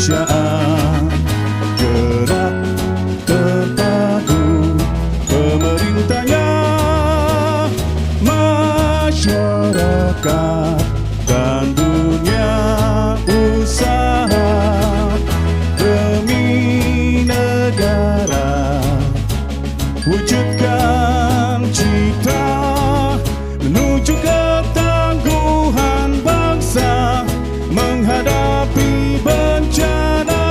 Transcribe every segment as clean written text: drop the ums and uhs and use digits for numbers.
kemanusiaan, gerak terpadu pemerintahnya, masyarakat dan dunia usaha demi negara, wujudkan cita menuju ketangguhan bangsa menghadapi bencana.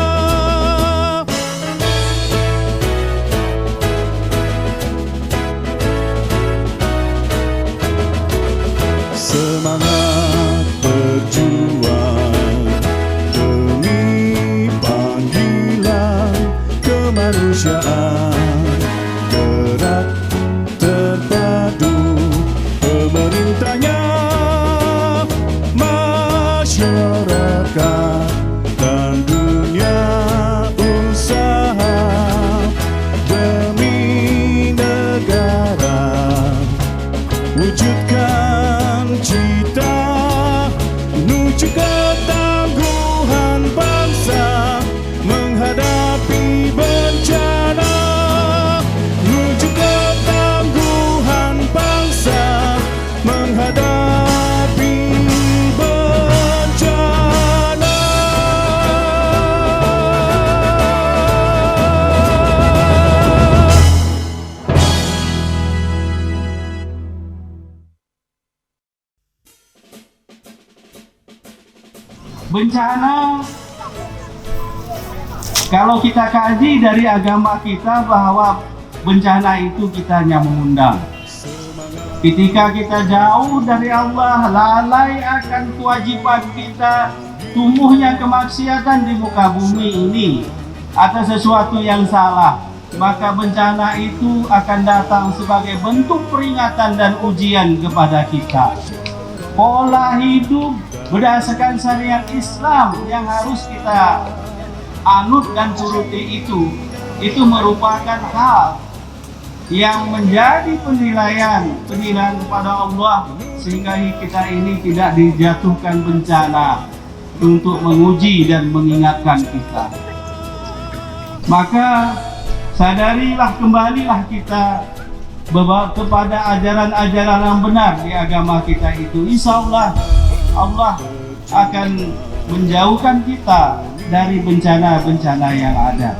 Semangat berjuang demi panggilan kemanusiaan, gerak terpadu pemerintahnya, masyarakat dan dunia usaha demi negara, wujudkan cita menuju ketangguhan bangsa menghadapi bencana, menuju ketangguhan bangsa menghadapi bencana. Bencana, kalau kita kaji dari agama kita bahwa bencana itu kita hanya mengundang. Ketika kita jauh dari Allah, lalai akan kewajiban kita, tumbuhnya kemaksiatan di muka bumi ini atas sesuatu yang salah, maka bencana itu akan datang sebagai bentuk peringatan dan ujian kepada kita. Pola hidup berdasarkan syariat Islam yang harus kita anut dan turuti itu merupakan hal yang menjadi penilaian kepada Allah, sehingga kita ini tidak dijatuhkan bencana untuk menguji dan mengingatkan kita. Maka sadarilah, kembalilah kita kepada ajaran-ajaran yang benar di agama kita itu. Insya Allah Allah akan menjauhkan kita dari bencana-bencana yang ada.